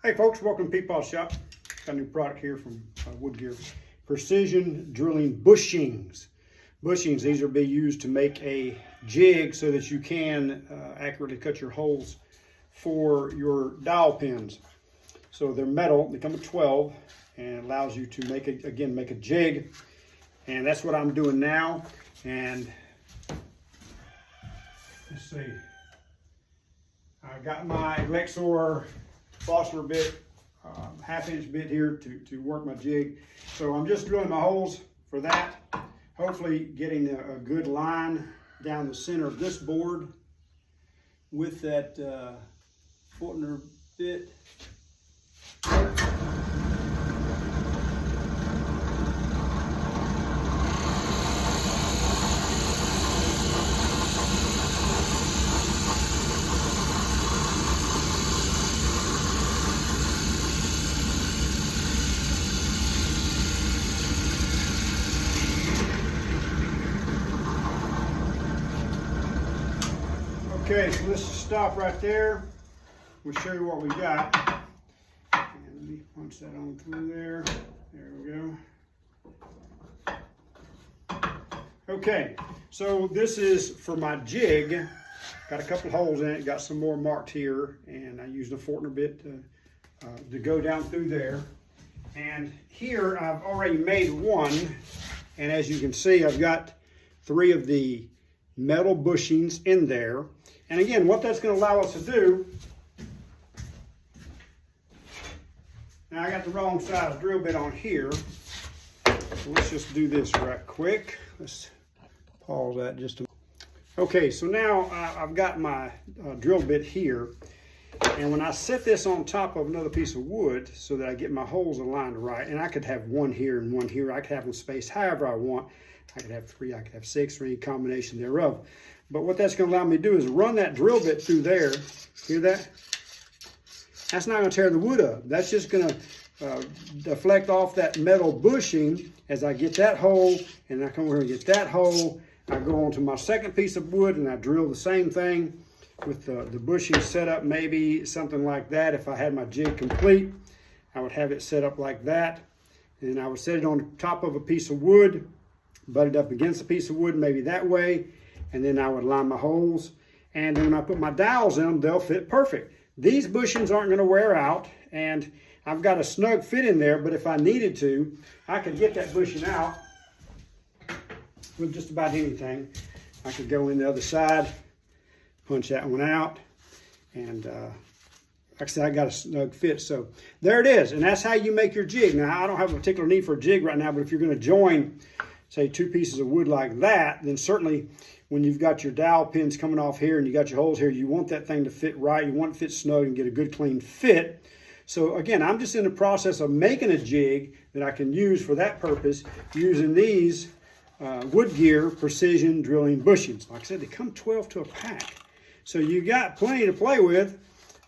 Hey folks, welcome to Peepaw's Shop. Got a new product here from Wood Gear. Precision drilling bushings. Bushings, these are be used to make a jig so that you can accurately cut your holes for your dowel pins. So they're metal, they come with 12, and it allows you to make a jig. And that's what I'm doing now. And let's see, I got my Lexor phosphor bit, half-inch bit here to work my jig. So I'm just drilling my holes for that. Hopefully getting a good line down the center of this board with that Fortner bit. Okay, so let's just stop right there. We'll show you what we got. And let me punch that on through there. There we go. Okay, so this is for my jig. Got a couple holes in it, got some more marked here, and I used a Fortner bit to go down through there. And here I've already made one, and as you can see, I've got 3 of the metal bushings in there. And again, what that's going to allow us to do, now I got the wrong size drill bit on here, so let's just do this right quick. Let's pause that just a minute. Okay, so now I've got my drill bit here, and when I set this on top of another piece of wood so that I get my holes aligned right, and I could have one here and one here, I could have them spaced however I want. I could have 3, I could have 6, or any combination thereof. But what that's going to allow me to do is run that drill bit through there. Hear that? That's not going to tear the wood up. That's just going to deflect off that metal bushing as I get that hole, and I come over here and get that hole. I go on to my second piece of wood and I drill the same thing with the bushing set up, maybe something like that. If I had my jig complete, I would have it set up like that. And I would set it on top of a piece of wood, butt it up against a piece of wood, maybe that way. And then I would line my holes. And then when I put my dowels in them, they'll fit perfect. These bushings aren't going to wear out. And I've got a snug fit in there, but if I needed to, I could get that bushing out with just about anything. I could go in the other side, punch that one out, and like I said, I got a snug fit. So there it is, and that's how you make your jig. Now, I don't have a particular need for a jig right now, but if you're going to join, say, 2 pieces of wood like that, then certainly when you've got your dowel pins coming off here and you got your holes here, you want that thing to fit right. You want it to fit snug and get a good clean fit. So again, I'm just in the process of making a jig that I can use for that purpose using these Wood Gear precision drilling bushings. Like I said, they come 12 to a pack. So you got plenty to play with,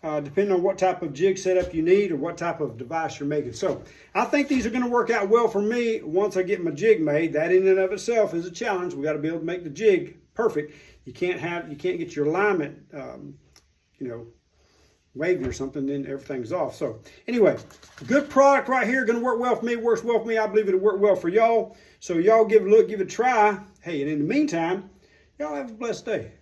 depending on what type of jig setup you need or what type of device you're making. So I think these are going to work out well for me once I get my jig made. That in and of itself is a challenge. We got to be able to make the jig perfect. You can't get your alignment, wavy or something, then everything's off. So anyway, good product right here. Going to work well for me. Works well for me. I believe it'll work well for y'all. So y'all give it a look, give it a try. Hey, and in the meantime, y'all have a blessed day.